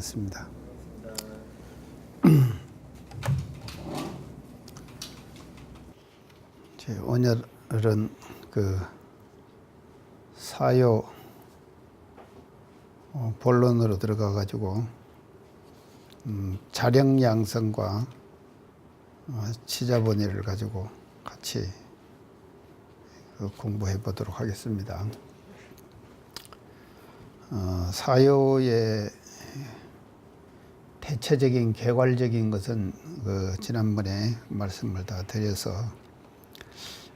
반갑습니다. 오늘은 사요 본론으로 들어가 가지고 자령양성과 치자본의를 가지고 같이 공부해 보도록 하겠습니다. 사요의 대체적인 개괄적인 것은 지난번에 말씀을 다 드려서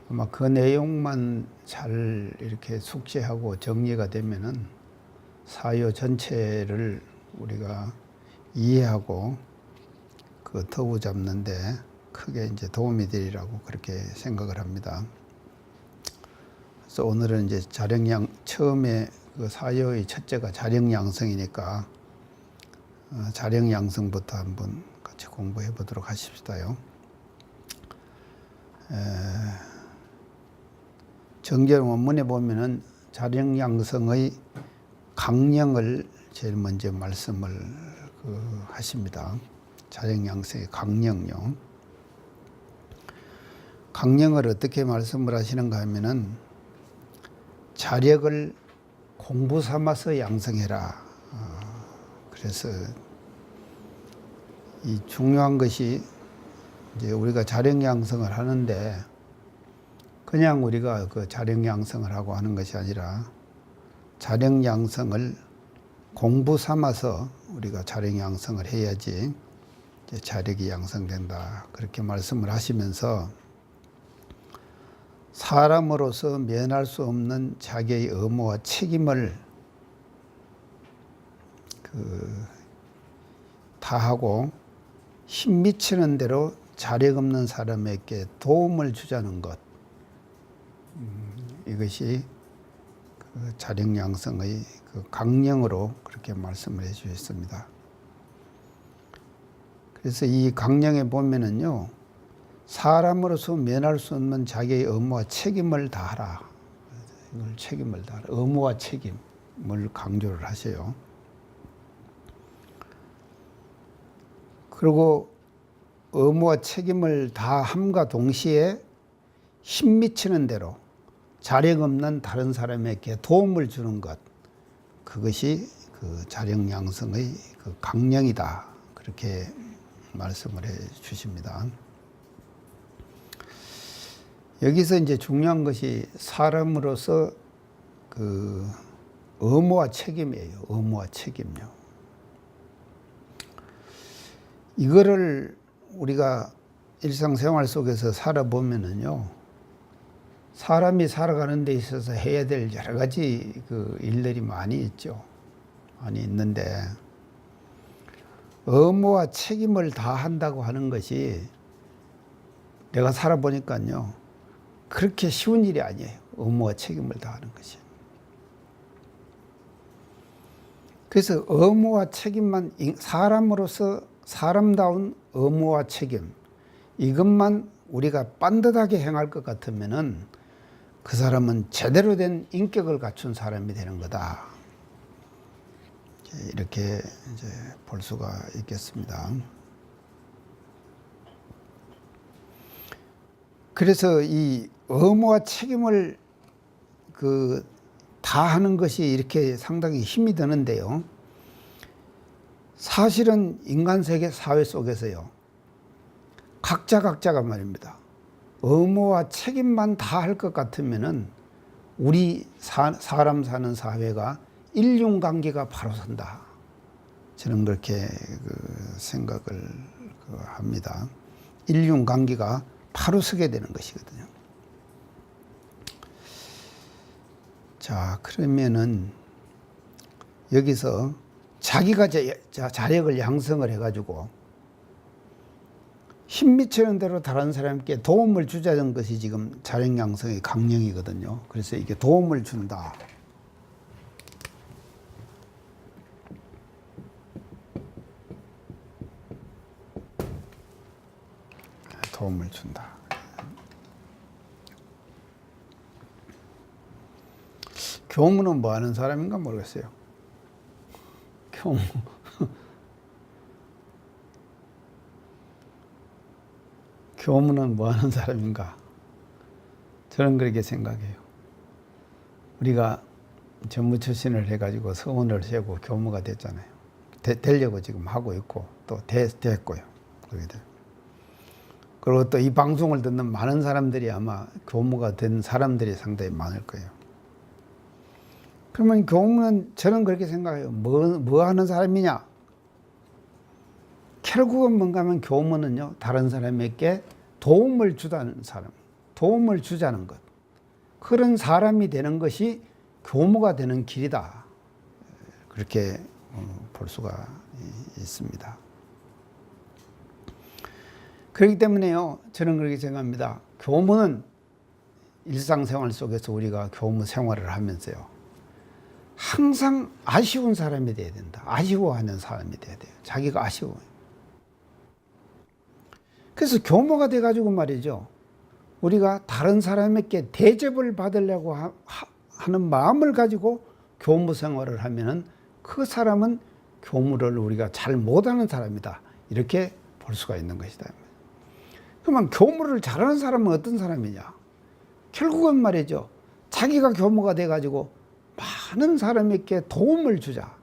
아마 그 내용만 잘 이렇게 숙지하고 정리가 되면은 사요 전체를 우리가 이해하고 터우 잡는데 크게 이제 도움이 되리라고 그렇게 생각을 합니다. 그래서 오늘은 이제 처음에 사요의 첫째가 자령양성이니까 자령양성부터 한번 같이 공부해 보도록 하십시다요. 정결 원문에 보면은 자령양성의 강령을 제일 먼저 말씀을 하십니다. 자령양성의 강령요. 강령을 어떻게 말씀을 하시는가 하면은 자력을 공부 삼아서 양성해라. 그래서 이 중요한 것이 이제 우리가 자령양성을 하는데 그냥 우리가 자령양성을 하고 하는 것이 아니라 자령양성을 공부 삼아서 우리가 자령양성을 해야지 이제 자력이 양성된다. 그렇게 말씀을 하시면서 사람으로서 면할 수 없는 자기의 의무와 책임을 다하고 힘 미치는 대로 자력 없는 사람에게 도움을 주자는 것. 이것이 자령양성의 강령으로 그렇게 말씀을 해 주셨습니다. 그래서 이 강령에 보면은요, 사람으로서 면할 수 없는 자기의 의무와 책임을 다하라. 이걸 책임을 다하라. 의무와 책임을 강조를 하세요. 그리고 의무와 책임을 다함과 동시에 힘 미치는 대로 자력 없는 다른 사람에게 도움을 주는 것, 그것이 자령양성의 강령이다. 그렇게 말씀을 해 주십니다. 여기서 이제 중요한 것이 사람으로서 의무와 책임이에요. 의무와 책임요. 이거를 우리가 일상생활 속에서 살아보면은요, 사람이 살아가는 데 있어서 해야 될 여러 가지 일들이 많이 있죠. 많이 있는데, 의무와 책임을 다 한다고 하는 것이 내가 살아보니까요, 그렇게 쉬운 일이 아니에요. 의무와 책임을 다 하는 것이. 그래서 의무와 책임만, 사람으로서 사람다운 의무와 책임, 이것만 우리가 반듯하게 행할 것 같으면은 그 사람은 제대로 된 인격을 갖춘 사람이 되는 거다. 이렇게 이제 볼 수가 있겠습니다. 그래서 이 의무와 책임을 다 하는 것이 이렇게 상당히 힘이 드는데요. 사실은 인간 세계 사회 속에서요, 각자가 말입니다, 의무와 책임만 다 할 것 같으면은 우리 사람 사는 사회가 인륜관계가 바로 선다. 저는 그렇게 생각을 합니다. 인륜관계가 바로 서게 되는 것이거든요. 자, 그러면은 여기서 자기가 자력을 양성을 해가지고 힘 미치는 대로 다른 사람께 도움을 주자는 것이 지금 자령양성의 강령이거든요. 그래서 이게 도움을 준다. 도움을 준다. 교무는 뭐 하는 사람인가 모르겠어요. 교무 교무는 뭐 하는 사람인가? 저는 그렇게 생각해요. 우리가 전무 출신을 해가지고 서원을 세고 교무가 됐잖아요. 되려고 지금 하고 있고 또 됐고요. 그렇게 돼요. 그리고 또 이 방송을 듣는 많은 사람들이 아마 교무가 된 사람들이 상당히 많을 거예요. 그러면 교무는 저는 그렇게 생각해요. 뭐 하는 사람이냐? 결국은 뭔가 하면 교무는요, 다른 사람에게 도움을 주자는 사람, 도움을 주자는 것. 그런 사람이 되는 것이 교무가 되는 길이다. 그렇게 볼 수가 있습니다. 그렇기 때문에요, 저는 그렇게 생각합니다. 교무는 일상생활 속에서 우리가 교무 생활을 하면서요, 항상 아쉬운 사람이 돼야 된다. 아쉬워하는 사람이 돼야 돼요. 자기가 아쉬워요. 그래서 교무가 돼가지고 말이죠, 우리가 다른 사람에게 대접을 받으려고 하는 마음을 가지고 교무 생활을 하면은 그 사람은 교무를 우리가 잘 못하는 사람이다. 이렇게 볼 수가 있는 것이다. 그러면 교무를 잘하는 사람은 어떤 사람이냐? 결국은 말이죠, 자기가 교무가 돼가지고 많은 사람에게 도움을 주자.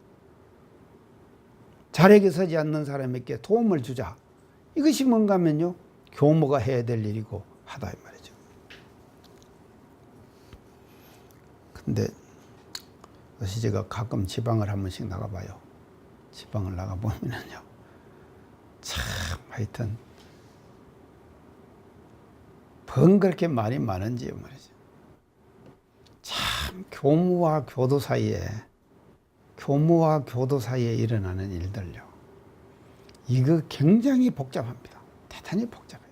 자력이 서지 않는 사람에게 도움을 주자. 이것이 뭔가 하면요, 교무가 해야 될 일이고 하다 이 말이죠. 근데 그것이 제가 가끔 지방을 한 번씩 나가봐요. 지방을 나가보면은요, 참 하여튼 번그렇게 말이 많은지요 말이죠. 참 교무와 교도 사이에 일어나는 일들요, 이거 굉장히 복잡합니다. 대단히 복잡해요.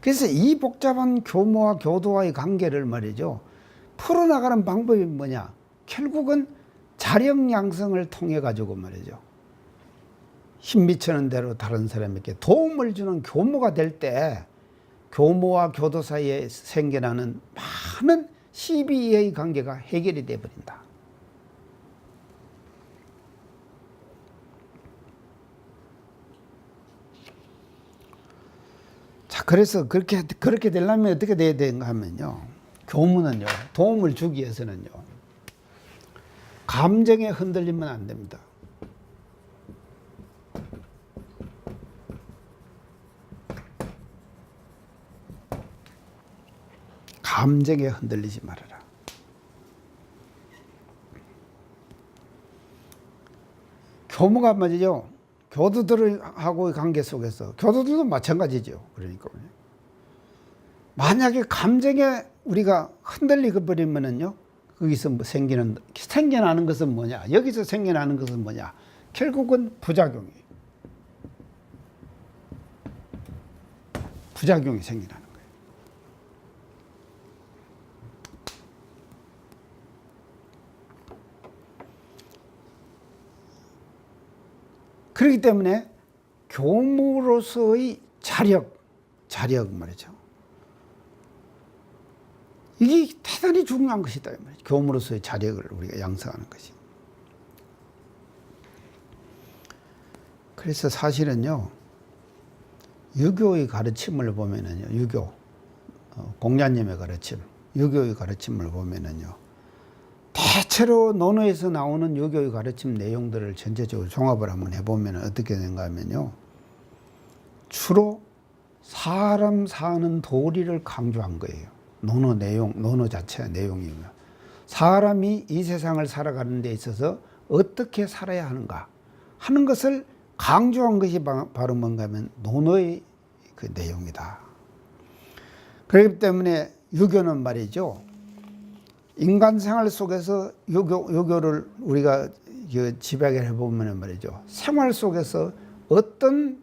그래서 이 복잡한 교무와 교도와의 관계를 말이죠, 풀어나가는 방법이 뭐냐? 결국은 자력 양성을 통해 가지고 말이죠, 힘 미치는 대로 다른 사람에게 도움을 주는 교무가 될 때 교무와 교도 사이에 생겨나는 많은 시비의 관계가 해결이 되어 버린다. 자, 그래서 그렇게 되려면 어떻게 돼야 되는가 하면요, 교무는요, 도움을 주기 위해서는요, 감정에 흔들리면 안 됩니다. 감정에 흔들리지 말아라. 교무가 말이죠, 교도들하고의 관계 속에서 교도들도 마찬가지죠. 그러니까 만약에 감정에 우리가 흔들리고 버리면은요, 거기서 뭐 생겨나는 것은 뭐냐? 여기서 생겨나는 것은 뭐냐? 결국은 부작용이 생겨나는 거예요. 그렇기 때문에 교무로서의 자력 말이죠, 이게 대단히 중요한 것이다. 교무로서의 자력을 우리가 양성하는 것이. 그래서 사실은요, 유교의 가르침을 보면은요, 유교, 공자님의 가르침, 유교의 가르침을 보면은요, 대체로 논어에서 나오는 유교의 가르침 내용들을 전체적으로 종합을 한번 해보면 어떻게 되는가 하면요, 주로 사람 사는 도리를 강조한 거예요. 논어 자체의 내용이며, 사람이 이 세상을 살아가는 데 있어서 어떻게 살아야 하는가 하는 것을 강조한 것이 바로 뭔가 하면 논어의 그 내용이다. 그렇기 때문에 유교는 말이죠, 인간 생활 속에서 유교를 우리가 집약을 해보면 말이죠, 생활 속에서 어떤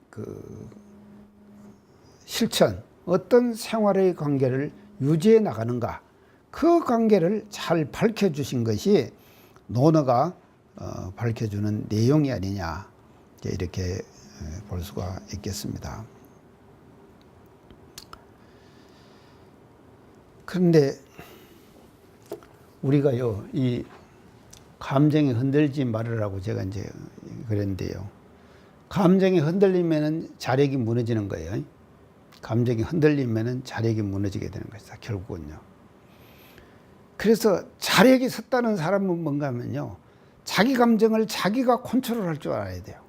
그 실천, 어떤 생활의 관계를 유지해 나가는가, 그 관계를 잘 밝혀주신 것이 논어가 밝혀주는 내용이 아니냐, 이렇게 볼 수가 있겠습니다. 그런데 우리가요, 이 감정에 흔들지 말으라고 제가 이제 그랬는데요, 감정이 흔들리면은 자력이 무너지는 거예요. 감정이 흔들리면은 자력이 무너지게 되는 것이다. 결국은요. 그래서 자력이 섰다는 사람은 뭔가 하면요. 자기 감정을 자기가 컨트롤할 줄 알아야 돼요.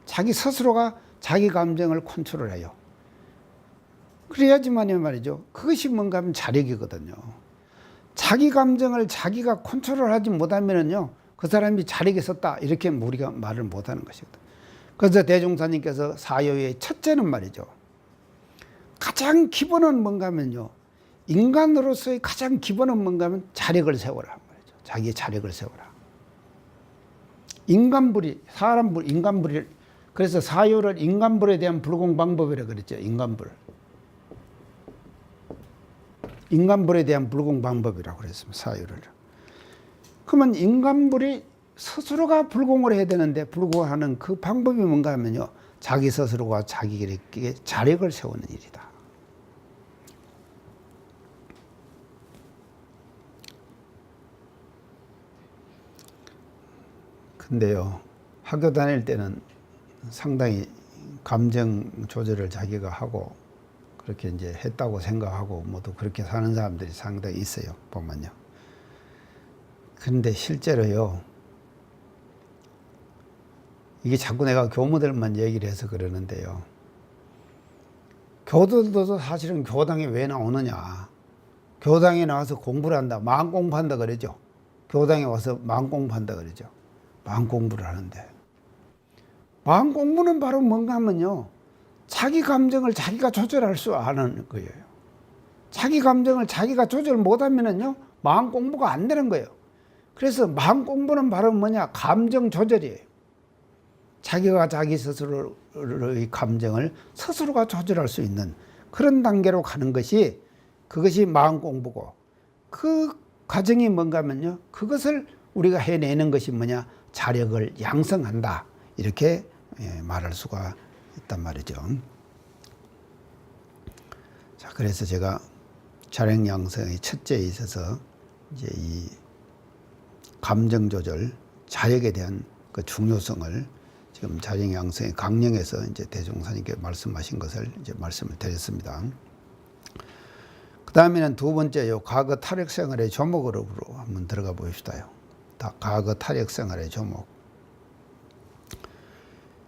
자기 스스로가 자기 감정을 컨트롤해요. 그래야지만이 말이죠. 그것이 뭔가 하면 자력이거든요. 자기 감정을 자기가 컨트롤하지 못하면은요. 그 사람이 자력이 섰다. 이렇게 우리가 말을 못하는 것이거든. 그래서 대종사님께서 사요의 첫째는 말이죠. 가장 기본은 뭔가 하면요. 인간으로서의 가장 기본은 뭔가 하면 자력을 세워라 말이죠. 자기의 자력을 세워라. 인간불이, 사람불, 인간불이. 그래서 사요를 인간불에 대한 불공 방법이라고 그랬죠. 인간불. 인간불에 대한 불공 방법이라고 그랬습니다. 사유를. 그러면 인간불이 스스로가 불공을 해야 되는데 불공하는 그 방법이 뭔가 하면요. 자기 스스로가 자기에게 자력을 세우는 일이다. 근데요. 학교 다닐 때는 상당히 감정 조절을 자기가 하고 그렇게 이제 했다고 생각하고 모두 그렇게 사는 사람들이 상당히 있어요. 보면요. 근데 실제로요. 이게 자꾸 내가 교무들만 얘기를 해서 그러는데요. 교도들도 사실은 교당에 왜 나오느냐. 교당에 나와서 공부를 한다. 마음 공부한다 그러죠. 교당에 와서 마음 공부한다 그러죠. 마음 공부를 하는데. 마음 공부는 바로 뭔가 하면요. 자기 감정을 자기가 조절할 수 아는 거예요. 자기 감정을 자기가 조절 못하면은요. 마음 공부가 안 되는 거예요. 그래서 마음 공부는 바로 뭐냐. 감정 조절이에요. 자기가 자기 스스로의 감정을 스스로가 조절할 수 있는 그런 단계로 가는 것이 그것이 마음 공부고 그 과정이 뭔가 하면요. 그것을 우리가 해내는 것이 뭐냐. 자력을 양성한다. 이렇게 말할 수가 있단 말이죠. 자, 그래서 제가 자력 양성의 첫째에 있어서 이제 이 감정 조절, 자력에 대한 그 중요성을 지금 자력 양성의 강령에서 이제 대종사님께 말씀하신 것을 이제 말씀을 드렸습니다. 그 다음에는 두 번째요. 과거 탈핵 생활의 조목으로 한번 들어가 보십시다요. 과거 탈핵 생활의 조목.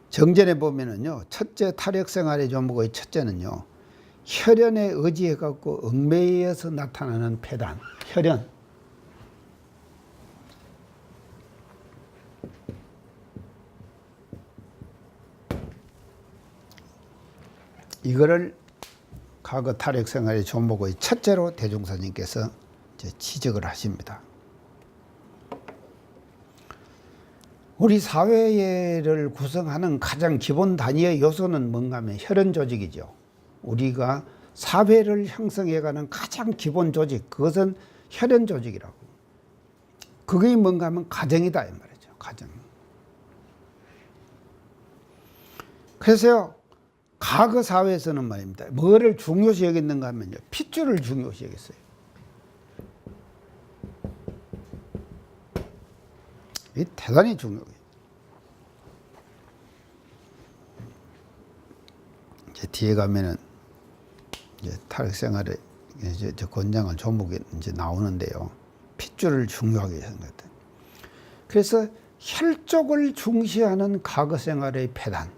정전에 보면은요, 첫째 탈핵 생활의 조목의 첫째는요, 혈연에 의지해갖고 얽매여서 나타나는 폐단, 혈연. 이거를 과거 탈핵 생활의 조목의 첫째로 대종사님께서 이제 지적을 하십니다. 우리 사회를 구성하는 가장 기본 단위의 요소는 뭔가 하면 혈연 조직이죠. 우리가 사회를 형성해가는 가장 기본 조직, 그것은 혈연 조직이라고. 그게 뭔가 하면 가정이다 이 말이죠. 가정. 그래서요. 과거 사회에서는 말입니다. 뭐를 중요시 여겼는가 하면요. 핏줄을 중요시 여겼어요. 이 대단히 중요해요. 이제 뒤에 가면은 이제 탈핵 생활에 이제 권장한 조목이 이제 나오는데요. 핏줄을 중요하게 하는 것 같아요. 그래서 혈족을 중시하는 과거 생활의 폐단.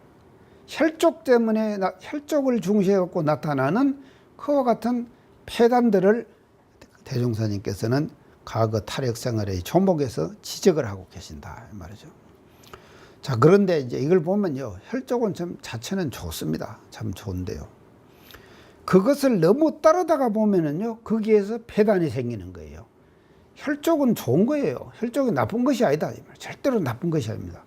혈족 때문에 혈족을 중시해 갖고 나타나는 그와 같은 폐단들을 대종사님께서는 과거 탈핵 생활의 조목에서 지적을 하고 계신다 말이죠. 자, 그런데 이제 이걸 보면요, 혈족은 참 자체는 좋습니다. 참 좋은데요. 그것을 너무 따르다가 보면은요, 거기에서 폐단이 생기는 거예요. 혈족은 좋은 거예요. 혈족이 나쁜 것이 아니다. 절대로 나쁜 것이 아닙니다.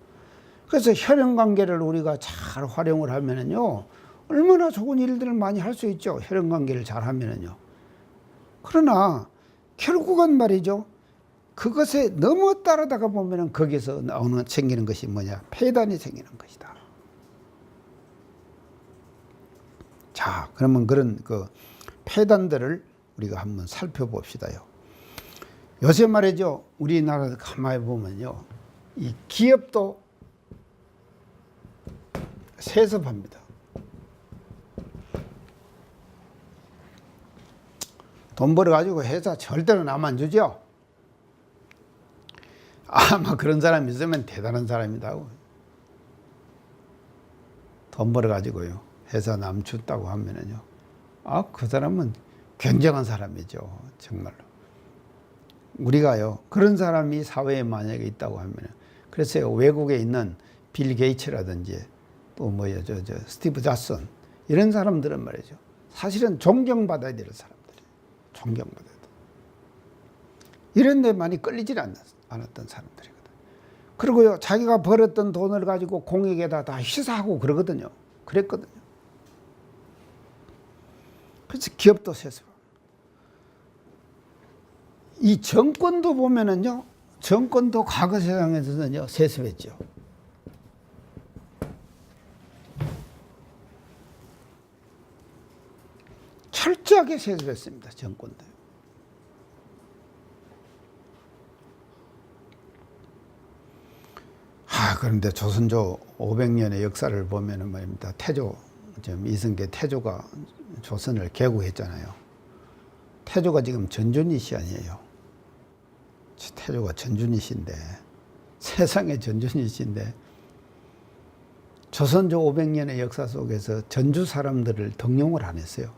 그래서 혈연 관계를 우리가 잘 활용을 하면은요, 얼마나 좋은 일들을 많이 할 수 있죠. 혈연 관계를 잘 하면은요. 그러나 결국은 말이죠. 그것에 너무 따르다가 보면은 거기서 생기는 것이 뭐냐? 폐단이 생기는 것이다. 자, 그러면 그런 그 폐단들을 우리가 한번 살펴봅시다요. 요새 말이죠. 우리나라도 가만히 보면요. 이 기업도 세습합니다. 돈 벌어가지고 회사 절대로 남 안 주죠. 아마 그런 사람 있으면 대단한 사람이다고. 돈 벌어가지고요 회사 남 줬다고 하면은요, 아, 그 사람은 굉장한 사람이죠. 정말로. 우리가요 그런 사람이 사회에 만약에 있다고 하면은, 그래서 외국에 있는 빌 게이츠라든지 또 뭐야 저 스티브 잡슨 이런 사람들은 말이죠, 사실은 존경받아야 될 사람들이에요. 존경받아야 돼. 이런 데 많이 끌리질 않았던 사람들이거든. 그리고요 자기가 벌었던 돈을 가지고 공익에다 다 희사하고 그러거든요. 그랬거든요. 그래서 기업도 세습. 이 정권도 보면은요, 정권도 과거 세상에서는요 세습했죠. 철저하게 세습했습니다. 정권도. 그런데 조선조 500년의 역사를 보면은 말입니다. 태조, 지금 이승계 태조가 조선을 개국했잖아요. 태조가 지금 전준이시 아니에요. 태조가 전준이시인데, 세상의 전준이시인데, 조선조 500년의 역사 속에서 전주 사람들을 등용을 안 했어요.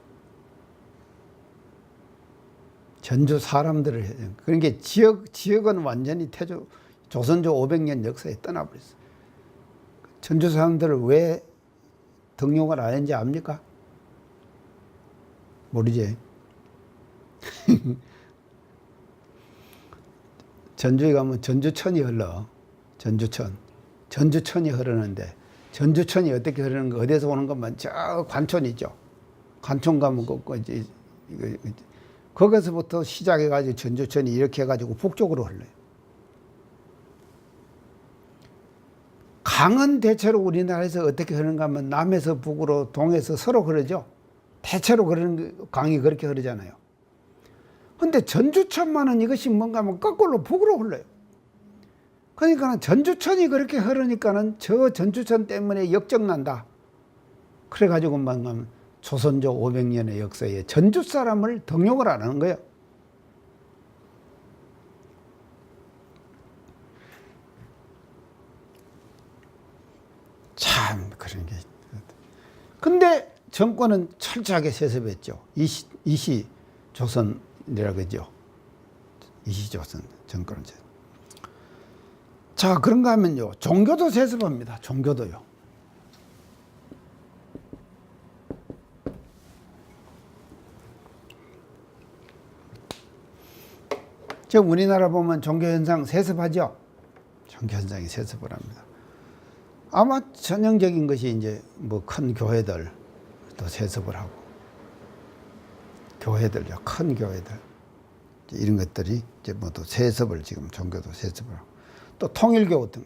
전주 사람들을, 그러니까 지역은 완전히 조선조 500년 역사에 떠나버렸어요. 전주 사람들을 왜 등용을 안 했는지 압니까? 모르지? 전주에 가면 전주천이 흘러. 전주천이 흐르는데, 전주천이 어떻게 흐르는 거, 어디서 오는 것만 저 관촌 있죠. 관촌 가면 이제 거기서부터 시작해가지고 전주천이 이렇게 해가지고 북쪽으로 흘러요. 강은 대체로 우리나라에서 어떻게 흐르는가 하면 남에서 북으로, 동에서 서로 흐르죠. 대체로 그런 강이 그렇게 흐르잖아요. 근데 전주천만은 이것이 뭔가 하면 거꾸로 북으로 흘러요. 그러니까 전주천이 그렇게 흐르니까는 저 전주천 때문에 역정난다. 그래가지고 뭔가 하면 조선조 500년의 역사에 전주 사람을 등용을 안 하는 거예요. 참 그런 게. 근데 정권은 철저하게 세습했죠. 이시 조선이라 그러죠. 이시 조선 정권은. 자, 그런가 하면요, 종교도 세습합니다. 종교도요. 지금 우리나라 보면 종교 현상 세습하죠. 종교 현상이 세습을 합니다. 아마 전형적인 것이 이제 뭐 큰 교회들 또 세습을 하고, 교회들요, 큰 교회들 이런 것들이 이제 뭐 또 세습을, 지금 종교도 세습을 하고, 또 통일교 등,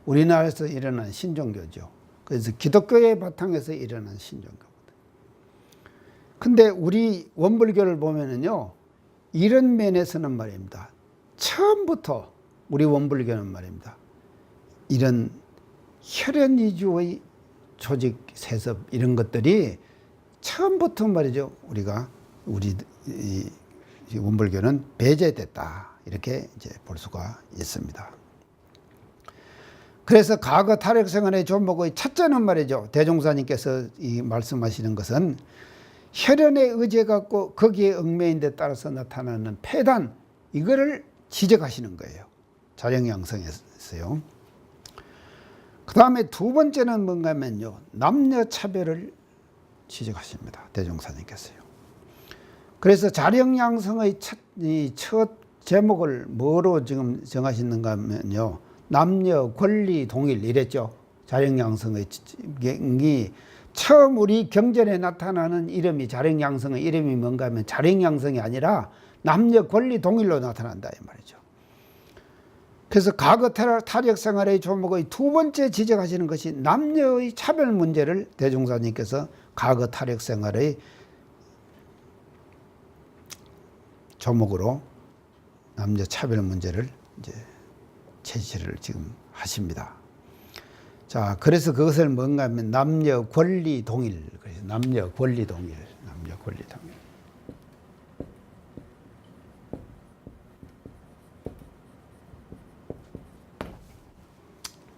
우리나라에서 일어난 신종교죠. 그래서 기독교의 바탕에서 일어난 신종교거든. 근데 우리 원불교를 보면은요, 이런 면에서는 말입니다, 처음부터 우리 원불교는 말입니다, 이런 혈연 위주의 조직 세습 이런 것들이 처음부터 말이죠, 우리 원불교는 배제됐다, 이렇게 이제 볼 수가 있습니다. 그래서 과거 탈핵생활의 조목의 첫째는 말이죠, 대종사님께서 이 말씀하시는 것은 혈연에 의지해 갖고 거기에 얽매인 데 따라서 나타나는 폐단, 이거를 지적하시는 거예요. 자령양성에서요. 그 다음에 두 번째는 뭔가 하면요, 남녀차별을 지적하십니다. 대종사님께서요. 그래서 자령양성의 첫 제목을 뭐로 지금 정하시는가 하면요, 남녀 권리 동일 이랬죠. 자령양성의 처음 우리 경전에 나타나는 이름이, 자령양성의 이름이 뭔가 하면 자령양성이 아니라 남녀 권리 동일로 나타난다 이 말이죠. 그래서 과거 탈핵 생활의 조목의 두 번째 지적하시는 것이 남녀의 차별 문제를 대종사님께서 과거 탈핵 생활의 조목으로 남녀 차별 문제를 이제 제시를 지금 하십니다. 자, 그래서 그것을 뭔가 하면 남녀 권리 동일. 그래서 남녀 권리 동일. 남녀 권리 동일.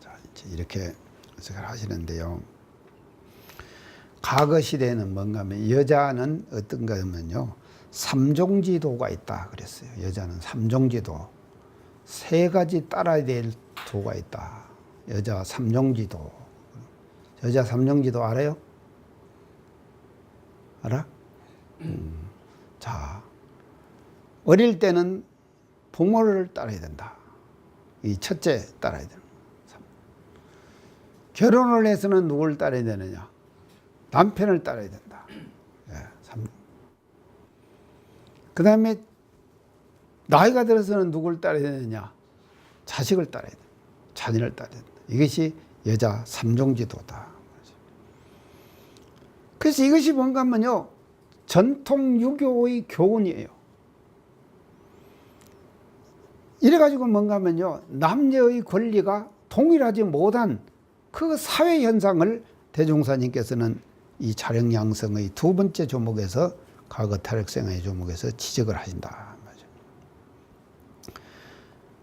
자, 이제 이렇게 해석을 하시는데요. 과거 시대에는 뭔가 하면 여자는 어떤가 하면요. 삼종지도가 있다 그랬어요. 여자는 삼종지도. 세 가지 따라야 될 도가 있다. 여자 삼종지도. 여자 삼종지도 알아요? 알아? 자, 어릴 때는 부모를 따라야 된다. 이 첫째 따라야 된다. 결혼을 해서는 누굴 따라야 되느냐? 남편을 따라야 된다. 예, 그 다음에 나이가 들어서는 누굴 따라야 되느냐? 자식을 따라야 된다. 자녀를 따라야 된다. 이것이 여자 삼종지도다. 그래서 이것이 뭔가 하면요. 전통 유교의 교훈이에요. 이래가지고 뭔가 하면요. 남녀의 권리가 동일하지 못한 그 사회 현상을 대종사님께서는 이 자력양성의 두 번째 조목에서 과거 탈핵생의 조목에서 지적을 하신다.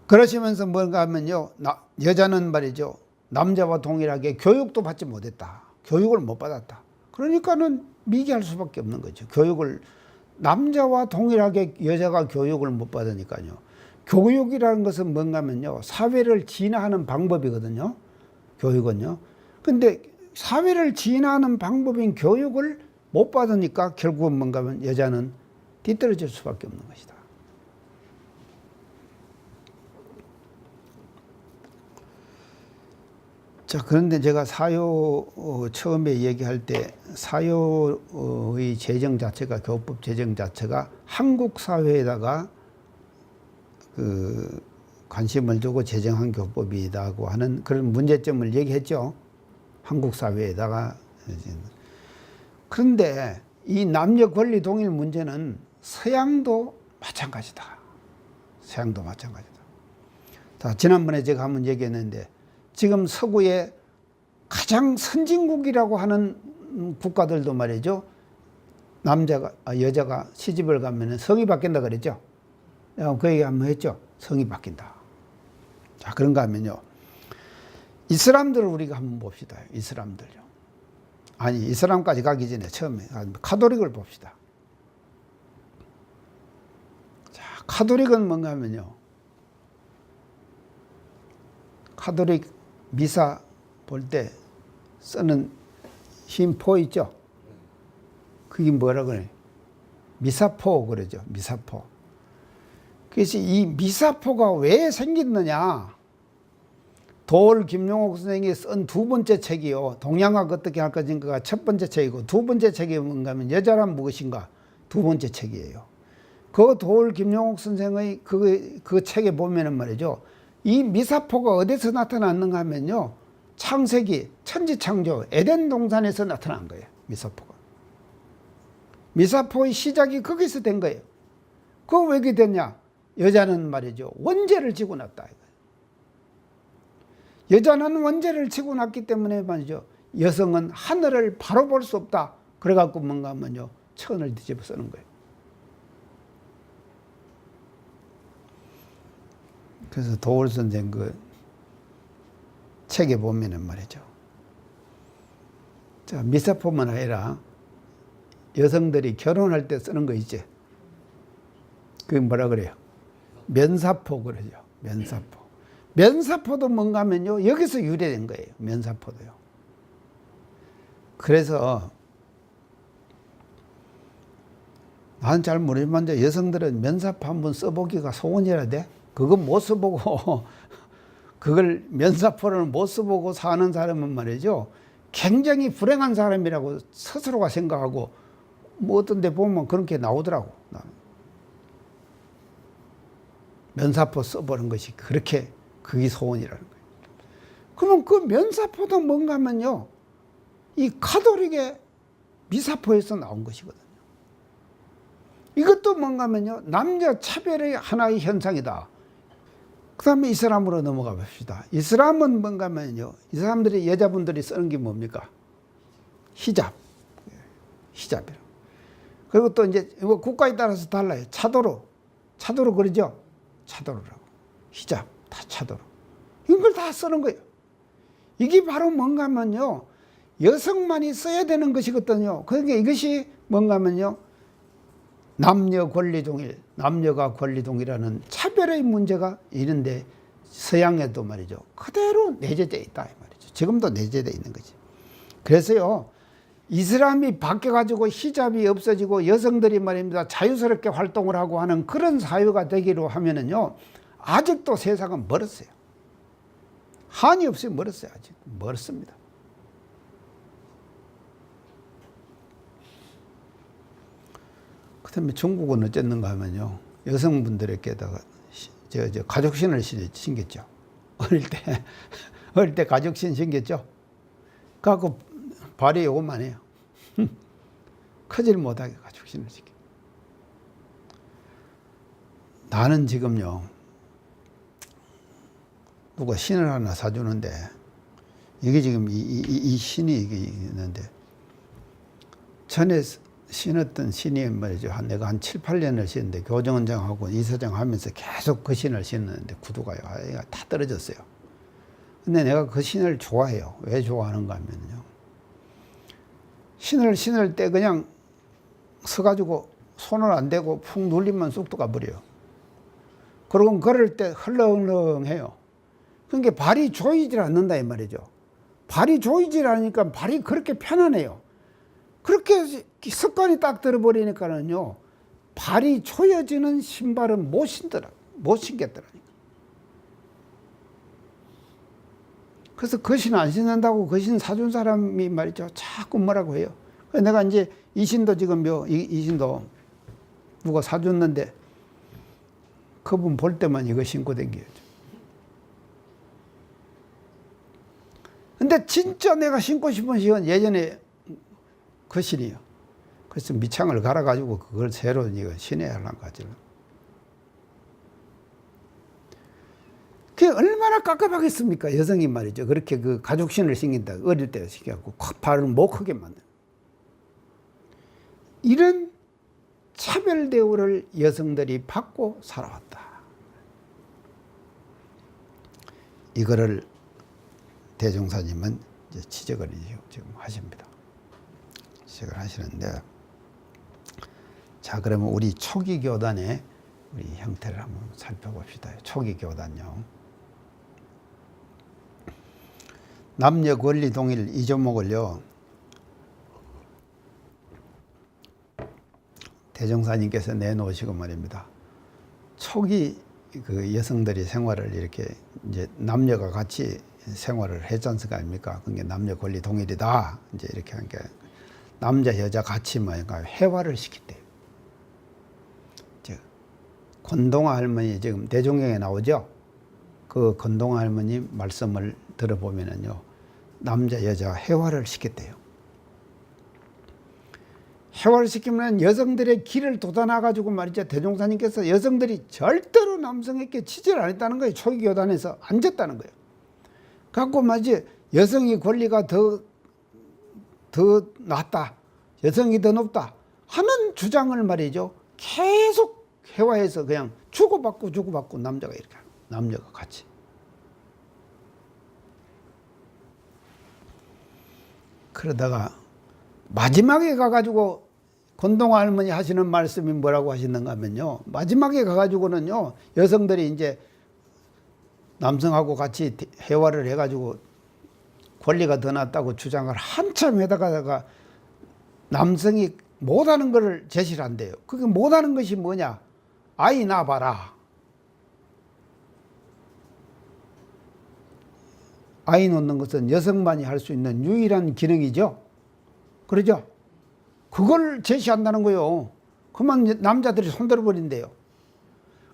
그러시면서 뭔가 하면요. 여자는 말이죠. 남자와 동일하게 교육도 받지 못했다. 교육을 못 받았다. 그러니까는 미개할 수밖에 없는 거죠. 교육을 남자와 동일하게 여자가 교육을 못 받으니까요. 교육이라는 것은 뭔가 하면요. 사회를 진화하는 방법이거든요. 교육은요. 근데 사회를 진화하는 방법인 교육을 못 받으니까 결국은 뭔가 하면 여자는 뒤떨어질 수밖에 없는 것이다. 자, 그런데 제가 사요 처음에 얘기할 때 사요의 제정 자체가 교법 제정 자체가 한국 사회에다가 그 관심을 두고 제정한 교법이라고 하는 그런 문제점을 얘기했죠. 한국 사회에다가. 그런데 이 남녀 권리 동일 문제는 서양도 마찬가지다. 서양도 마찬가지다. 자, 지난번에 제가 한번 얘기했는데 지금 서구의 가장 선진국이라고 하는 국가들도 말이죠. 여자가 시집을 가면 성이 바뀐다 그랬죠. 그 얘기 한번 했죠. 성이 바뀐다. 자, 그런가 하면요. 이슬람들을 우리가 한번 봅시다. 이슬람들요. 아니, 이슬람까지 가기 전에 처음에 카톨릭을 봅시다. 자, 카톨릭은 뭔가 하면요. 카톨릭 미사 볼 때 쓰는 흰포 있죠? 그게 뭐라 그래? 미사포 그러죠. 미사포. 그래서 이 미사포가 왜 생겼느냐? 도올 김용옥 선생이 쓴 두 번째 책이요. 동양학 어떻게 할 것인가가 첫 번째 책이고 두 번째 책이 뭔가 하면 여자란 무엇인가 두 번째 책이에요. 그 도올 김용옥 선생의 그 책에 보면은 말이죠. 이 미사포가 어디서 나타났는가 하면요. 창세기, 천지창조, 에덴 동산에서 나타난 거예요. 미사포가. 미사포의 시작이 거기서 된 거예요. 그거 왜 그렇게 됐냐? 여자는 말이죠. 원죄를 지고 났다. 여자는 원죄를 지고 났기 때문에 말이죠. 여성은 하늘을 바로 볼 수 없다. 그래갖고 뭔가 하면요. 천을 뒤집어 쓰는 거예요. 그래서 도올 선생 그 책에 보면은 말이죠. 자, 미사포만 아니라 여성들이 결혼할 때 쓰는 거 있지. 그게 뭐라 그래요? 면사포 그러죠. 면사포. 면사포도 뭔가 하면요. 여기서 유래된 거예요. 면사포도요. 그래서 나는 잘 모르지만 여성들은 면사포 한번 써보기가 소원이라 돼. 그거 못 써보고 그걸 면사포를 못 써보고 사는 사람은 말이죠. 굉장히 불행한 사람이라고 스스로가 생각하고 뭐 어떤 데 보면 그렇게 나오더라고. 면사포 써보는 것이 그렇게 그게 소원이라는 거예요. 그러면 그 면사포도 뭔가 하면요. 이 카톨릭의 미사포에서 나온 것이거든요. 이것도 뭔가 하면요. 남녀 차별의 하나의 현상이다. 그 다음에 이슬람으로 넘어가 봅시다. 이슬람은 뭔가 하면요, 이 사람들이, 여자분들이 쓰는 게 뭡니까? 히잡. 히잡이라고. 그리고 또 이제 국가에 따라서 달라요. 차도로 그러죠? 차도로라고. 히잡, 다 차도로. 이걸 다 쓰는 거예요. 이게 바로 뭔가 하면요, 여성만이 써야 되는 것이거든요. 그러니까 이것이 뭔가 하면요, 남녀 권리 동일, 남녀가 권리 동일하는 차별의 문제가 있는데 서양에도 말이죠, 그대로 내재되어 있다 이 말이죠. 지금도 내재되어 있는 거지. 그래서요, 이슬람이 바뀌어가지고 히잡이 없어지고 여성들이 말입니다, 자유스럽게 활동을 하고 하는 그런 사회가 되기로 하면은요, 아직도 세상은 멀었어요. 한이 없이 멀었어요. 아직 멀었습니다. 그 다음에 중국은 어쨌는가 하면요, 여성분들에게다가 가족신을 신겼죠. 어릴 때 가족신 신겼죠. 그래갖고 발이 요것만 해요. 크질 못하게 가족신을 신겨. 나는 지금요, 누가 신을 하나 사주는데, 이게 지금 이 신이 이게 있는데, 전에 신었던 신이 말이죠. 내가 한 7, 8년을 신는데, 교정원장하고 이사장 하면서 계속 그 신을 신었는데, 구두가요. 다 떨어졌어요. 근데 내가 그 신을 좋아해요. 왜 좋아하는가 하면요, 신을 신을 때 그냥 서가지고 손을 안 대고 푹 눌리면 쑥 들어가버려요. 그러고 걸을 때 헐렁헐렁해요. 그러니까 발이 조이질 않는다 이 말이죠. 발이 조이질 않으니까 발이 그렇게 편안해요. 그렇게 습관이 딱 들어버리니까는요, 발이 조여지는 신발은 못 신겠더라니까. 그래서 그 신 안 신는다고 그 신 사준 사람이 말이죠, 자꾸 뭐라고 해요. 그래서 내가 이제 이 신도 지금 이 신도 누가 사줬는데, 그분 볼 때만 이거 신고 다녀요. 근데 진짜 내가 신고 싶은 신은 예전에 그 신이요. 그래서 밑창을 갈아가지고 그걸 새로 이거 신어야 하려고 하죠. 그게 얼마나 깝깝하겠습니까? 여성이 말이죠. 그렇게 그 가족신을 신긴다. 어릴 때 신겨갖고 발을 못 크게 만든. 이런 차별 대우를 여성들이 받고 살아왔다. 이거를 대종사님은 이제 지적을 지금 하십니다. 지적을 하시는데, 자, 그러면 우리 초기 교단의 우리 형태를 한번 살펴봅시다. 초기 교단요. 남녀 권리 동일 이 조목을요, 대종사님께서 내놓으시고 말입니다. 초기 그 여성들이 생활을 이렇게 이제 남녀가 같이 생활을 했지 않습니까? 그게 남녀 권리 동일이다. 이제 이렇게 하니까 남자 여자 같이 뭐가 회화를 시켰대요. 권동아 할머니 지금 대종경에 나오죠? 그 권동아 할머니 말씀을 들어보면은요, 남자 여자 회화를 시켰대요. 회화를 시키면 여성들의 길을 돋아나가지고 말이죠, 대종사님께서 여성들이 절대로 남성에게 치질 안 했다는 거예요. 초기 교단에서 앉았다는 거예요. 갖고 말이지, 여성의 권리가 더 낫다, 여성이 더 높다 하는 주장을 말이죠, 계속 회화해서 그냥 주고받고 남자가 이렇게, 남녀가 같이. 그러다가 마지막에 가가지고 권동아 할머니 하시는 말씀이 뭐라고 하시는가 하면요, 마지막에 가가지고는요, 여성들이 이제 남성하고 같이 회화를 해가지고 권리가 더 낫다고 주장을 한참 해다가 남성이 못하는 걸 제시를 한대요. 그게 못하는 것이 뭐냐? 아이 낳아봐라. 아이 놓는 것은 여성만이 할 수 있는 유일한 기능이죠. 그러죠? 그걸 제시한다는 거예요. 그만 남자들이 손들어 버린대요.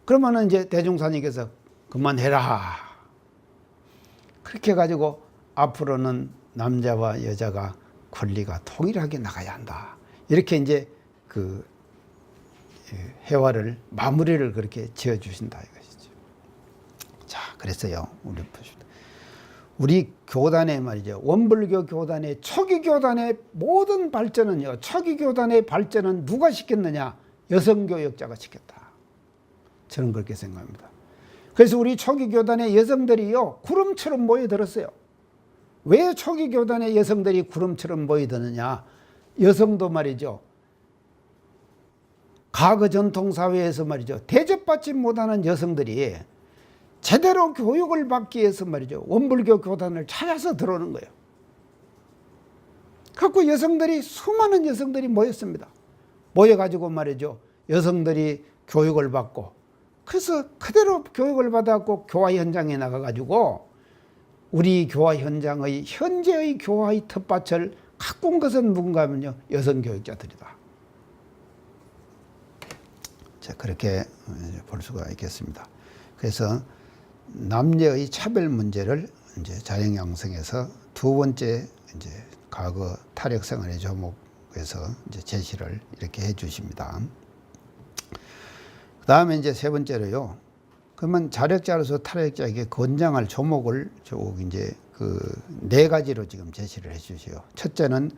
그러면은 이제 대종사님께서 그만해라. 그렇게 해가지고 앞으로는 남자와 여자가 권리가 동일하게 나가야 한다. 이렇게 이제 그 회화를, 마무리를 그렇게 지어주신다 이것이죠. 자, 그랬어요. 우리 교단의 말이죠. 원불교 교단의 초기 교단의 모든 발전은요. 초기 교단의 발전은 누가 시켰느냐? 여성교역자가 시켰다. 저는 그렇게 생각합니다. 그래서 우리 초기 교단의 여성들이요. 구름처럼 모여들었어요. 왜 초기 교단의 여성들이 구름처럼 모여드느냐? 여성도 말이죠. 과거 전통사회에서 말이죠. 대접받지 못하는 여성들이 제대로 교육을 받기 위해서 말이죠. 원불교 교단을 찾아서 들어오는 거예요. 그래서 여성들이, 수많은 여성들이 모였습니다. 모여가지고 말이죠. 여성들이 교육을 받고, 그래서 그대로 교육을 받아갖고 교화 현장에 나가가지고 우리 교화 현장의 현재의 교화의 텃밭을 가꾼 것은 누군가 하면요. 여성 교육자들이다. 자, 그렇게 볼 수가 있겠습니다. 그래서 남녀의 차별 문제를 이제 자연양성에서 두 번째 이제 과거 탈역 생활의 조목에서 이제 제시를 이렇게 해 주십니다. 그 다음에 이제 세 번째로요. 그러면 자력자로서 탈역자에게 권장할 조목을 쭉 이제 그 네 가지로 지금 제시를 해 주시요. 첫째는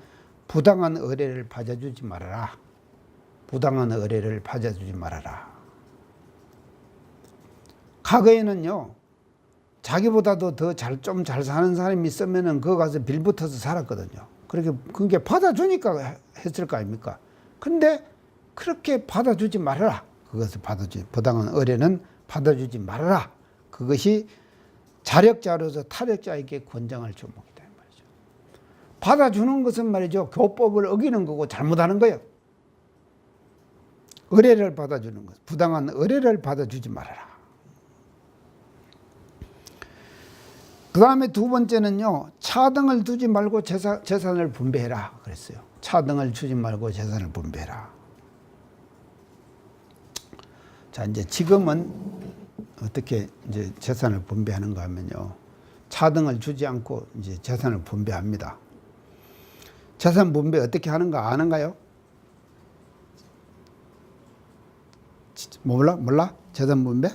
부당한 의뢰를 받아주지 말아라. 부당한 의뢰를 받아주지 말아라. 과거에는요, 자기보다도 더 좀 잘 사는 사람이 있으면은 그거 가서 빌붙어서 살았거든요. 그게 받아주니까 했을 거 아닙니까? 근데 그렇게 받아주지 말아라. 그것을 부당한 의뢰는 받아주지 말아라. 그것이 자력자로서 탈역자에게 권장할 조목이다. 말이죠. 받아주는 것은 말이죠. 교법을 어기는 거고 잘못하는 거예요. 의뢰를 받아주는 것. 부당한 의뢰를 받아주지 말아라. 그 다음에 두 번째는요. 차등을 두지 말고 재산을 분배해라. 그랬어요. 차등을 주지 말고 재산을 분배해라. 자, 이제 지금은 어떻게 이제 재산을 분배하는가 하면요. 차등을 주지 않고 이제 재산을 분배합니다. 재산 분배 어떻게 하는가 아는가요? 몰라? 재산 분배?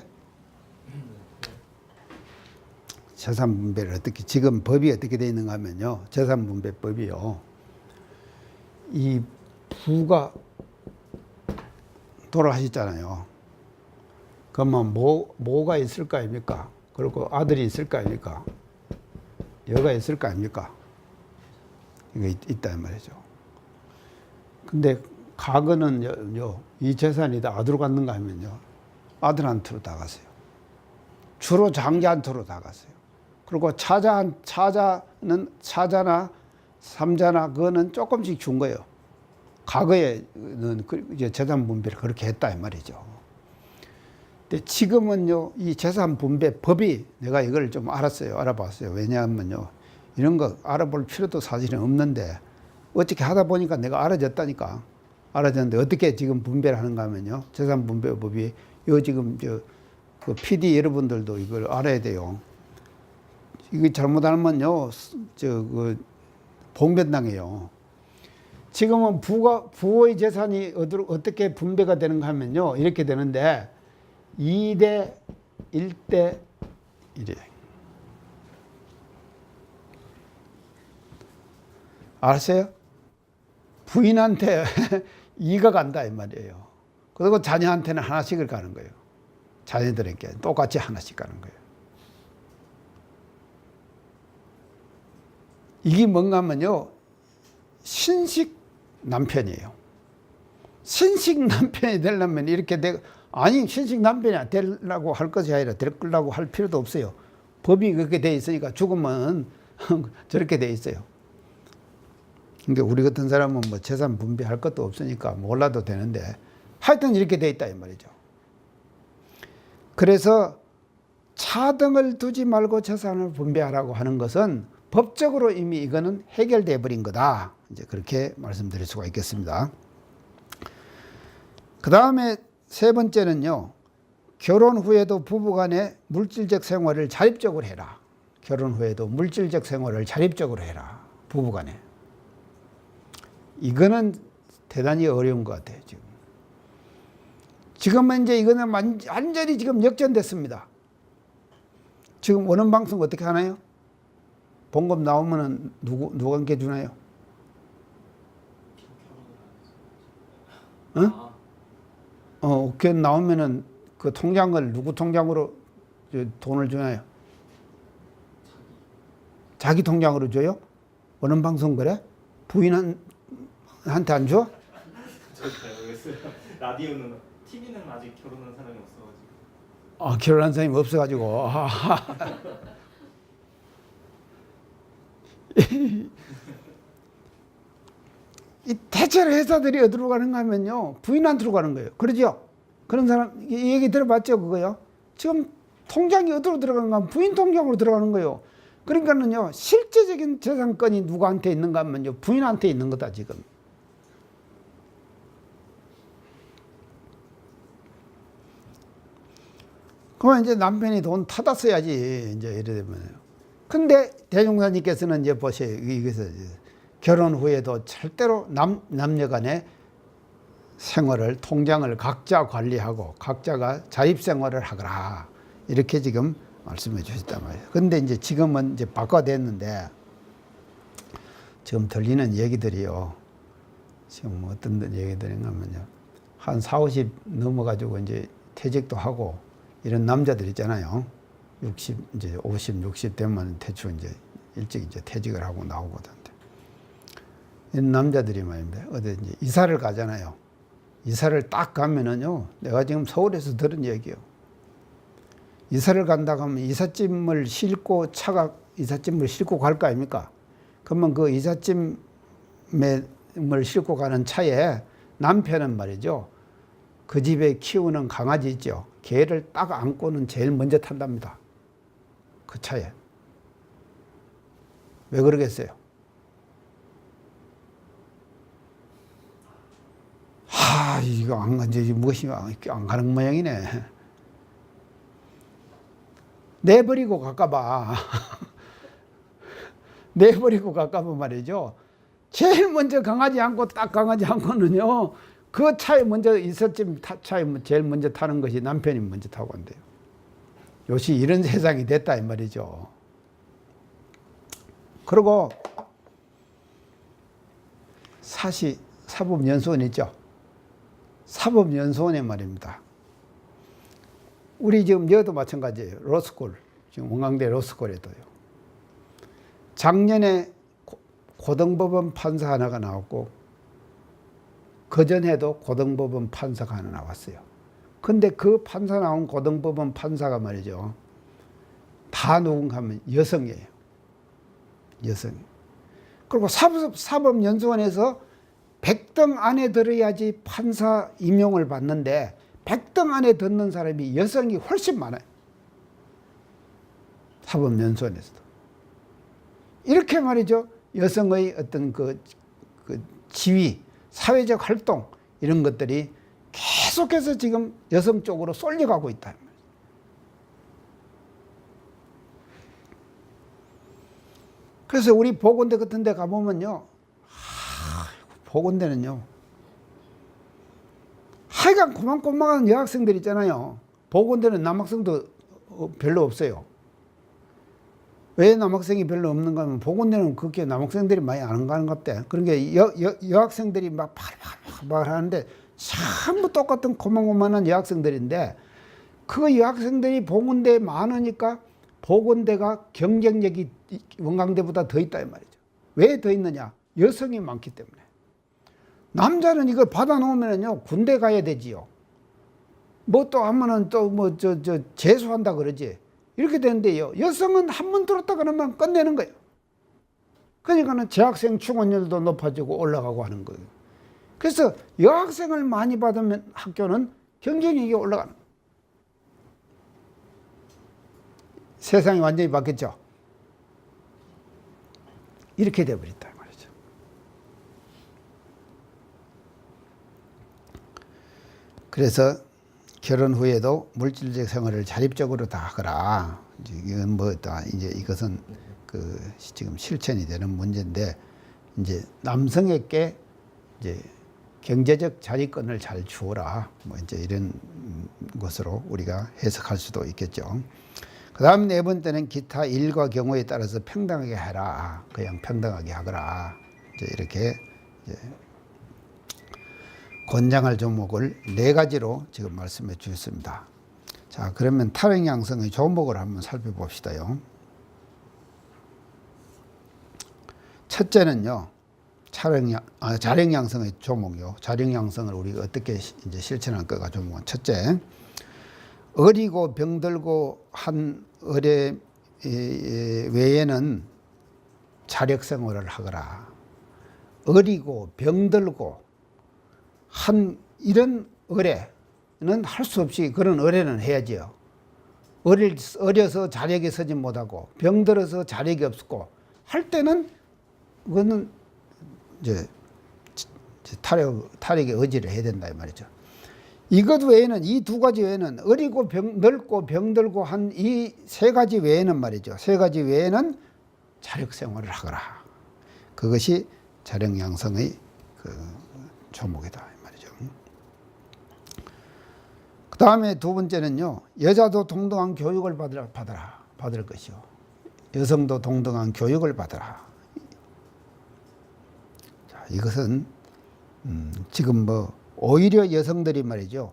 재산 분배를 어떻게, 지금 법이 어떻게 되어 있는가 하면요. 재산 분배법이요. 이 부가 돌아가셨잖아요. 그러면 뭐가 있을 거 아닙니까? 그리고 아들이 있을 거 아닙니까? 여가 있을 거 아닙니까? 이거 있단 말이죠. 근데 과거는요, 이 재산이 다 어디로 갔는가 하면요. 아들한테로 다 갔어요. 주로 장자한테로 다 갔어요. 그리고 차자나 삼자나 그거는 조금씩 준 거예요. 과거에는 이제 재산 분배를 그렇게 했다 이 말이죠. 근데 지금은요, 이 재산 분배 법이 내가 이걸 좀 알아봤어요. 왜냐하면요, 이런 거 알아볼 필요도 사실은 없는데 어떻게 하다 보니까 내가 알아졌다니까. 알아졌는데 어떻게 지금 분배를 하는가 하면요, 재산 분배법이 요 지금 그 PD 여러분들도 이걸 알아야 돼요. 이거 잘못 알면요, 봉변당해요. 지금은 부의 재산이 어떻게 분배가 되는가 하면요, 이렇게 되는데 2대 1대 1이에요. 알았어요? 부인한테 2가 간다 이 말이에요. 그리고 자녀한테는 하나씩을 가는 거예요. 자녀들에게 똑같이 하나씩 가는 거예요. 이게 뭔가 하면요, 신식 남편이에요. 신식 남편이 되려면 이렇게 신식 남편이 되려고 할 것이 아니라 되려고 할 필요도 없어요. 법이 그렇게 돼 있으니까 죽으면 저렇게 돼 있어요. 그러니까 우리 같은 사람은 뭐 재산 분배할 것도 없으니까 몰라도 되는데 하여튼 이렇게 돼 있다 이 말이죠. 그래서 차등을 두지 말고 재산을 분배하라고 하는 것은 법적으로 이미 이거는 해결돼 버린 거다. 이제 그렇게 말씀드릴 수가 있겠습니다. 그 다음에 세 번째는요, 결혼 후에도 부부간의 물질적 생활을 자립적으로 해라. 결혼 후에도 물질적 생활을 자립적으로 해라. 부부간에. 이거는 대단히 어려운 것 같아요, 지금. 지금은 이제 이거는 완전히 지금 역전됐습니다. 지금 원음 방송 어떻게 하나요? 본급 나오면은 누가 함께 주나요? 응? 옥견 나오면은 그 통장을 누구 통장으로 돈을 주나요? 자기 통장으로 줘요? 원음 방송 그래? 부인한테 안 줘? 잘 모르겠어요. 라디오는 TV는 아직 결혼한 사람이 없어가지고. 아, 결혼한 사람이 없어가지고. 이 대체로 회사들이 어디로 가는가 하면요, 부인한테로 가는 거예요. 그러죠? 그런 사람 이 얘기 들어봤죠, 그거요? 지금 통장이 어디로 들어가는가 하면 부인 통장으로 들어가는 거예요. 그러니까는요, 실제적인 재산권이 누구한테 있는가 하면요, 부인한테 있는 거다, 지금. 그러면 이제 남편이 돈 타다 써야지, 이제 이래 되면요. 근데 대종사님께서는 이제 보세요. 이것을 결혼 후에도 절대로 남녀 간의 생활을, 통장을 각자 관리하고 각자가 자립생활을 하거라. 이렇게 지금 말씀해 주셨단 말이에요. 근데 이제 지금은 이제 바꿔됐는데, 지금 들리는 얘기들이요. 지금 어떤 얘기들인가 하면요. 한 40, 50 넘어가지고 이제 퇴직도 하고, 이런 남자들 있잖아요. 60, 이제 50, 60 되면 대충 이제 일찍 이제 퇴직을 하고 나오거든요. 이 남자들이 말입니다. 어디 이제 이사를 가잖아요. 이사를 딱 가면은요, 내가 지금 서울에서 들은 얘기요. 이사를 간다고 하면 이삿짐을 싣고 이삿짐을 싣고 갈 거 아닙니까? 그러면 그 이삿짐을 싣고 가는 차에 남편은 말이죠. 그 집에 키우는 강아지 있죠. 개를 딱 안고는 제일 먼저 탄답니다. 그 차에. 왜 그러겠어요? 이거 이제 무엇이 안 가는 모양이네. 내버리고 갈까봐. 내버리고 갈까봐 말이죠. 제일 먼저 강아지 안고 딱 강아지 안고는요, 그 차에 먼저 있었지만 차에 제일 먼저 타는 것이 남편이 먼저 타고 간대요. 요새 이런 세상이 됐다 이 말이죠. 그리고 사법연수원 있죠. 사법연수원에 말입니다. 우리 지금 여도 마찬가지예요. 로스쿨, 지금 원광대 로스쿨에도요. 작년에 고등법원 판사 하나가 나왔고, 그전에도 고등법원 판사가 하나 나왔어요. 근데 그 판사 나온 고등법원 판사가 말이죠. 다 누군가 하면 여성이에요. 여성. 그리고 사법연수원에서 100등 안에 들어야지 판사 임용을 받는데 100등 안에 듣는 사람이 여성이 훨씬 많아요. 사법연수원에서도. 이렇게 말이죠. 여성의 어떤 그 지위, 사회적 활동 이런 것들이 계속해서 지금 여성 쪽으로 쏠려가고 있다. 그래서 우리 보건대 같은 데 가보면요. 보건대는요. 하여간 고만고만한 여학생들 있잖아요. 보건대는 남학생도 별로 없어요. 왜 남학생이 별로 없는가 하면 보건대는 그렇게 남학생들이 많이 안 가는 것 같아. 그러니까 여학생들이 막 하는데 전부 똑같은 고만고만한 여학생들인데 그 여학생들이 보건대에 많으니까 보건대가 경쟁력이 원광대보다 더 있다 이 말이죠. 왜 더 있느냐? 여성이 많기 때문에. 남자는 이걸 받아놓으면요 군대 가야 되지요. 뭐 또 하면은 또 뭐 재수한다 그러지. 이렇게 되는데요. 여성은 한 번 들었다 그러면 끝내는 거예요. 그러니까는 재학생 충원율도 높아지고 올라가고 하는 거예요. 그래서 여학생을 많이 받으면 학교는 경쟁력이 올라가는 거예요. 세상이 완전히 바뀌었죠. 이렇게 돼버렸다 말이죠. 그래서 결혼 후에도 물질적 생활을 자립적으로 다 하거라. 이건 뭐다 이제 이것은 지금 실천이 되는 문제인데 이제 남성에게 이제 경제적 자립권을 잘 주어라. 뭐 이제 이런 것으로 우리가 해석할 수도 있겠죠. 그 다음 네 번째는 기타 일과 경우에 따라서 평등하게 해라. 그냥 평등하게 하거라. 이제 이렇게 이제 권장할 종목을 네 가지로 지금 말씀해 주셨습니다. 자, 그러면 탈행 양성의 종목을 한번 살펴봅시다요. 첫째는요, 자력 양성의 종목이요. 자력 양성을 우리가 어떻게 이제 실천할 거가 종목은 첫째, 어리고 병들고 한 어뢰 외에는 자력 생활을 하거라. 어리고 병들고 한 이런 어뢰는 할 수 없이 그런 어뢰는 해야지요. 어려서 자력이 서지 못하고 병들어서 자력이 없고 할 때는 그거는 이제 탈핵의 의지를 해야 된다 이 말이죠. 이것 외에는 이 두 가지 외에는 어리고 늙고 병들고 한 이 세 가지 외에는 말이죠. 세 가지 외에는 자력 생활을 하거라. 그것이 자력 양성의 그 종목이다 이 말이죠. 그 다음에 두 번째는요, 여자도 동등한 교육을 받을 것이요. 여성도 동등한 교육을 받으라. 자, 이것은 지금 뭐 오히려 여성들이 말이죠,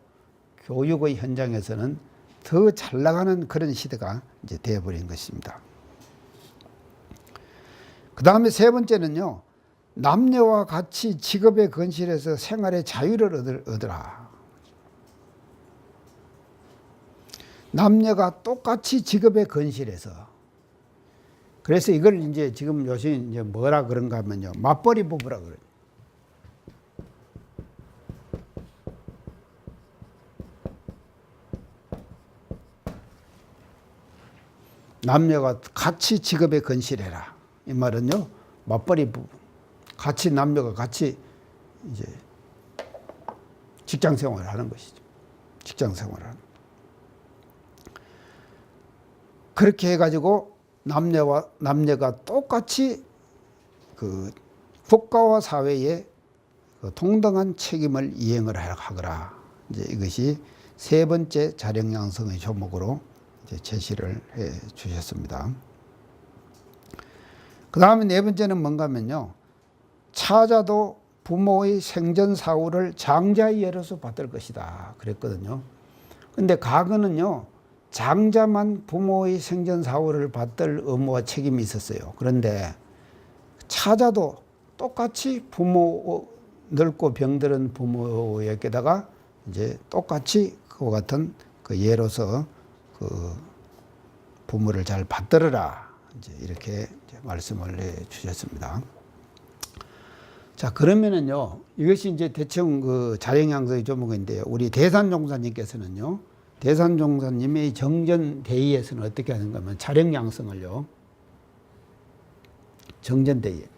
교육의 현장에서는 더 잘 나가는 그런 시대가 이제 되어버린 것입니다. 그 다음에 세 번째는요, 남녀와 같이 직업에 건실해서 생활의 자유를 얻으라. 남녀가 똑같이 직업에 건실해서. 그래서 이걸 이제 지금 요즘 이제 뭐라 그런가 하면요, 맞벌이 부부라 그래요. 남녀가 같이 직업에 건실해라. 이 말은요, 맞벌이 부부. 같이 남녀가 같이 이제 직장 생활을 하는 것이죠. 직장 생활을 하는. 그렇게 해가지고 남녀가 똑같이 그 국가와 사회에 그 동등한 책임을 이행을 하거라. 이제 이것이 세 번째 자력 양성의 종목으로 이제 제시를 해 주셨습니다. 그 다음에 네 번째는 뭔가 하면요, 차자도 부모의 생전 사후를 장자의 예로서 받을 것이다 그랬거든요. 근데 과거는요, 장자만 부모의 생전 사후를 받을 의무와 책임이 있었어요. 그런데 차자도 똑같이 부모, 늙고 병들은 부모에게다가 이제 똑같이 그와 같은 그 예로서 그 부모를 잘 받들어라. 이제 이렇게 이제 말씀을 해 주셨습니다. 자, 그러면은요, 이것이 이제 대충 그 자력양성의 종목인데요. 우리 대산종사님께서는요, 대산종사님의 정전대의에서는 어떻게 하는가 하면 자력양성을요, 정전대의.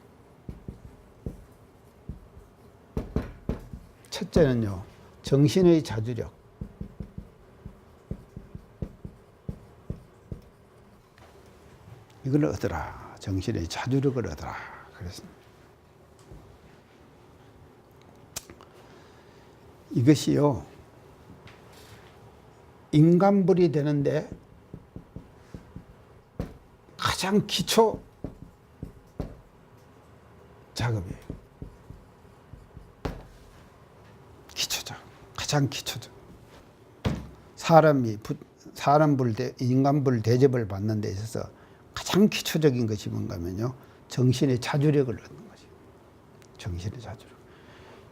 첫째는요, 정신의 자주력. 이걸 얻어라. 정신의 자주력을 얻어라. 그랬습니다. 이것이요, 인간불이 되는데 가장 기초 작업이에요. 기초적, 가장 기초적. 인간불 대접을 받는 데 있어서 가장 기초적인 것이 뭔가 하면요, 정신의 자주력을 얻는 거죠. 정신의 자주력.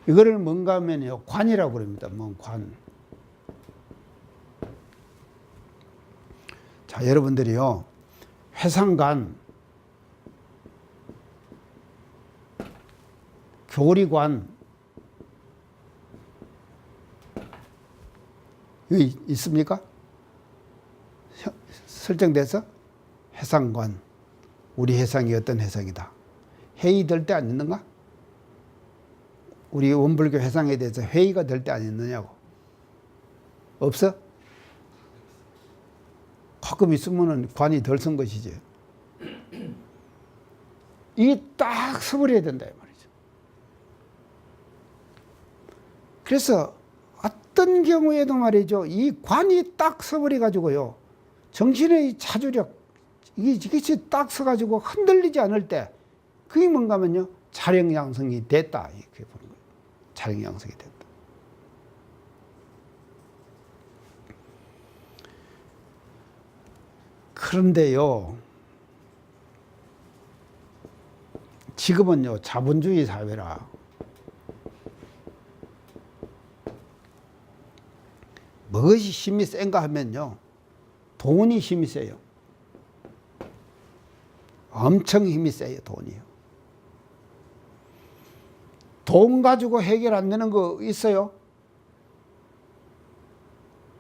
이거를 뭔가 하면요, 관이라고 그럽니다. 관. 자, 여러분들이요, 회상관, 교리관, 여기 있습니까? 설정돼서 해상관, 우리 해상이 어떤 해상이다. 회의될 때 안 있는가? 우리 원불교 해상에 대해서 회의가 될 때 안 있느냐고. 없어? 가끔 있으면은 관이 덜 쓴 것이지. 이 딱 서버려야 된다 이 말이죠. 그래서 어떤 경우에도 말이죠, 이 관이 딱 서버려 가지고요, 정신의 자주력, 이것이 딱 서가지고 흔들리지 않을 때, 그게 뭔가 하면요, 자력 양성이 됐다. 이렇게 보는 거예요. 자력 양성이 됐다. 그런데요, 지금은요, 자본주의 사회라 무엇이 힘이 센가 하면요, 돈이 힘이 세요. 엄청 힘이 세요, 돈이요. 돈 가지고 해결 안 되는 거 있어요?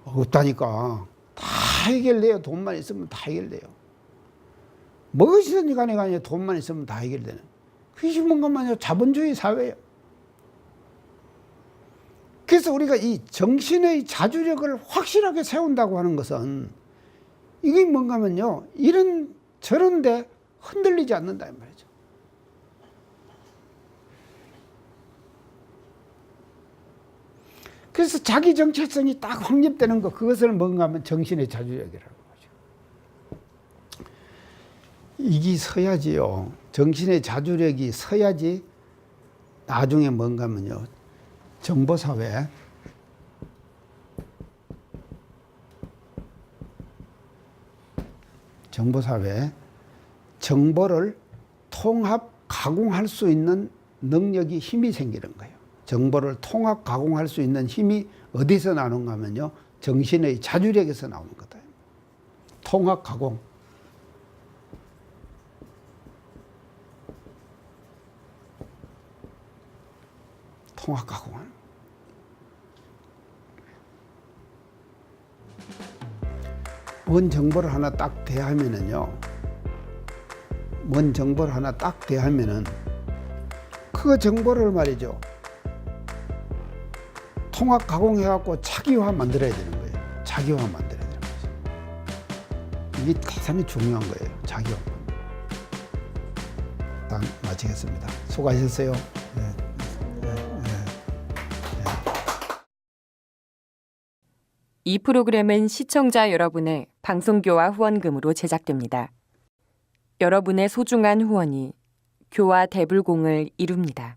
없다니까. 다 해결돼요. 돈만 있으면 다 해결돼요. 무엇이든지 간에 돈만 있으면 다 해결되는. 그것이 뭔가만요, 자본주의 사회예요. 그래서 우리가 이 정신의 자주력을 확실하게 세운다고 하는 것은 이게 뭔가면요, 이런 저런데 흔들리지 않는다 이 말이죠. 그래서 자기 정체성이 딱 확립되는 것, 그것을 뭔가 하면 정신의 자주력이라고 하죠. 이게 서야지요. 정신의 자주력이 서야지 나중에 뭔가 하면요, 정보사회, 정보를 통합 가공할 수 있는 능력이, 힘이 생기는 거예요. 정보를 통합 가공할 수 있는 힘이 어디서 나오는가 하면요, 정신의 자주력에서 나오는 거다. 통합 가공. 통합 가공하는. 뭔 정보를 하나 딱 대하면은요, 뭔 정보를 하나 딱 대하면은 그 정보를 말이죠, 통합 가공해갖고 차기화 만들어야 되는 거예요. 차기화 만들어야 되는 거죠. 이게 대단히 중요한 거예요. 차기화. 딱 마치겠습니다. 수고하셨어요. 네. 이 프로그램은 시청자 여러분의 방송교화 후원금으로 제작됩니다. 여러분의 소중한 후원이 교화 대불공을 이룹니다.